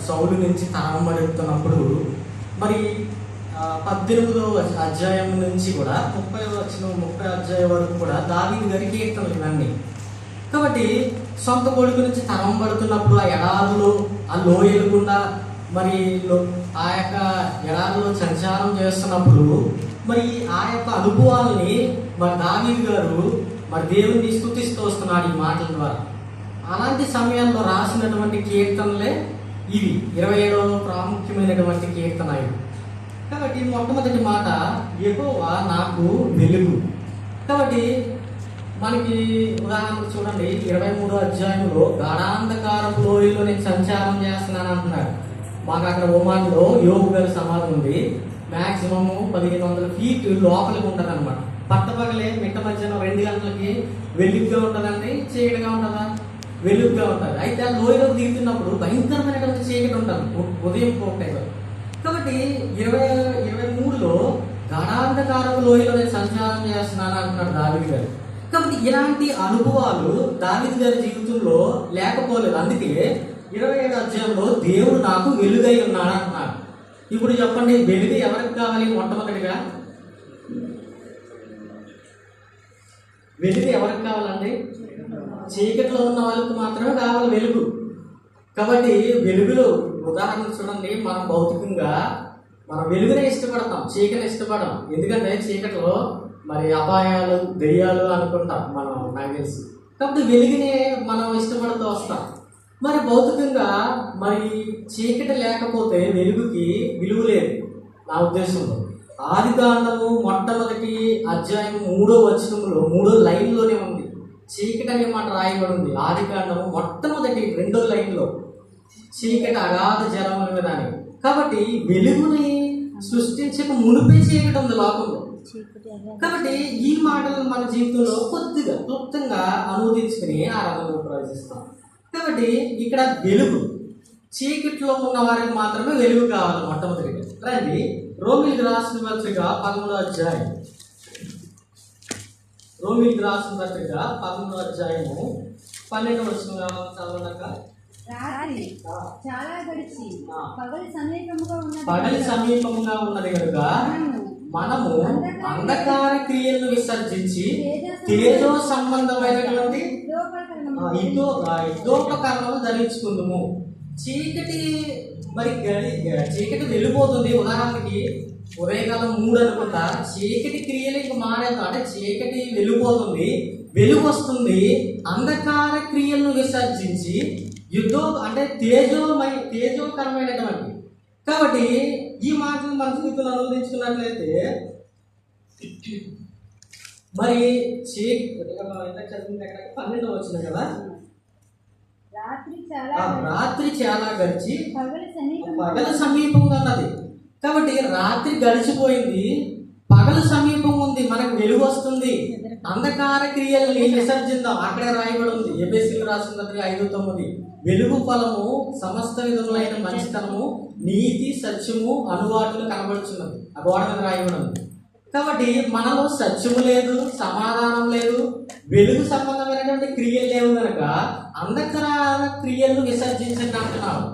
సౌలు నుంచి తరంబడుతున్నప్పుడు మరి 18వ అధ్యాయం నుంచి కూడా 30 అధ్యాయం వరకు కూడా దావీదు గారి కీర్తనలు ఇవన్నీ. కాబట్టి సొంత కొడుకు నుంచి తరంబడుతున్నప్పుడు ఆ ఎడారులో ఆ లోయలు గుండా మరి ఆ యొక్క ఎడారిలో సంచారం చేస్తున్నప్పుడు మరి ఆ యొక్క అనుభవాలని మరి దావీదు గారు మరి దేవుని స్తుతిస్తూ వస్తున్నాడు ఈ మాటల ద్వారా. అలాంటి సమయాల్లో రాసినటువంటి కీర్తనలే ఇవి 27వ ప్రాముఖ్యమైనటువంటి కీర్తన ఇవి. కాబట్టి మొట్టమొదటి మాట యెహోవా నాకు వెలుగు. కాబట్టి మనకి ఉదాహరణకు చూడండి 23వ అధ్యాయంలో గాఢాంధకారపు లోయలో నేను సంచారం చేస్తున్నాను అంటున్నాడు. మాకు అక్కడ ఒమాన్లో యోగు గారి సమాధి ఉంది. మ్యాక్సిమం 1500 ఫీట్ లోపలికి ఉంటుంది అనమాట. పట్టపగలే మిట్ట మధ్యాహ్నం 2 గంటలకి వెలుగుగా ఉంటుందండి, చీకటిగా ఉంటుందా? వెలుగుగా ఉంటుంది. అయితే ఆ లోయలో దిగుతున్నప్పుడు భయంకరమైనటువంటి చీకటి ఉంటుంది ఉదయం పూట. కాబట్టి 23లో గాఢాంధకారపు లోయలో నేను సంచారం చేస్తున్నాను అంటున్నాడు దావీదు గారు. కాబట్టి ఇలాంటి అనుభవాలు దావీదు గారి జీవితంలో లేకపోలేదు. అందుకే 27వ అధ్యాయంలో దేవుడు నాకు వెలుగై ఉన్నాడు అంటున్నాడు. ఇప్పుడు చెప్పండి, వెలుగు ఎవరికి కావాలి? మొట్టమొదటిగా వెలుగు ఎవరికి కావాలండి? చీకటిలో ఉన్న వాళ్ళకి మాత్రమే కావాలి వెలుగు. కాబట్టి వెలుగులో ఉదాహరణ చూడండి, మనం భౌతికంగా మనం వెలుగునే ఇష్టపడతాం, చీకటిని ఇష్టపడతాం. ఎందుకంటే చీకటిలో మరి అపాయాలు దెయ్యాలు అనుకుంటాం మనం, నాకు తెలిసి. కాబట్టి వెలుగునే మనం ఇష్టపడుతూ వస్తాం. మరి భౌతికంగా మరి చీకటి లేకపోతే వెలుగుకి విలువ లేదు నా ఉద్దేశంలో. ఆదికాండము మొట్టమొదటి అధ్యాయం 3వ వచనంలో 3వ లైన్లోనే ఉంది చీకటి అనే మాట రాయబడి ఉంది. ఆదికాండము మొట్టమొదటి 2వ లైన్లో చీకటి అగాధ జలముల మీద అని. కాబట్టి వెలుగుని సృష్టించక మునిపే చీకటి ఉంది లోకంలో. కాబట్టి ఈ మాటలు మన జీవితంలో కొద్దిగా క్లుప్తంగా అనువదించుకుని ఆరాధనలో ప్రవేశిస్తాం. కాబట్టి ఇక్కడ వెలుగు, చీకట్లో ఉన్న వారికి మాత్రమే వెలుగు కావాలి మొట్టమొదటిగా. రండి, రోమిలికి రాసిన పత్రిక 13వ అధ్యాయం. రోమిలికి రాసిన పత్రిక 13వ అధ్యాయము 12వ వచనం చదవనక. పగలి సమీపముగా ఉన్నది కనుక మనము అంధకార క్రియలను విసర్జించి తేజో సంబంధమైనటువంటి యుద్ధోపకరణము ధరించుకుందాము. చీకటి మరి చీకటి వెళ్ళిపోతుంది. ఉదాహరణకి ఉదయకాలం 3 అనుకుంటా, చీకటి క్రియలు ఇంక మానేద్దాం అంటే చీకటి వెళ్ళిపోతుంది, వెలుగు వస్తుంది. అంధకార క్రియలను విసర్జించి అంటే తేజోకరమైనటువంటి. కాబట్టి ఈ మాటలు మన జీవితంలో అనువదించుకున్నట్లయితే మరి చదివింది 12వ వచనం కదా, రాత్రి చాలా గడిచి పగలు సమీపంగా ఉన్నది. కాబట్టి రాత్రి గడిచిపోయింది, పగలు సమీపం ఉంది, మనకు వెలుగు వస్తుంది. అంధకార క్రియల్ని విసర్జిద్దాం. అక్కడే రాయబడి ఉంది ఎఫెసీయులకు రాసిన 5:9 వెలుగు ఫలము సమస్త విధములైన మంచితనము, నీతి, సత్యము, అనువాటులు కనబడుచున్నది. ఆ గోడ మీద రాయబడి ఉంది. కాబట్టి మనలో సత్యము లేదు, సమాధానం లేదు, వెలుగు సంబంధమైనటువంటి క్రియలు లేవు కనుక అంధకార క్రియలను విసర్జించండి అంటున్నాడు.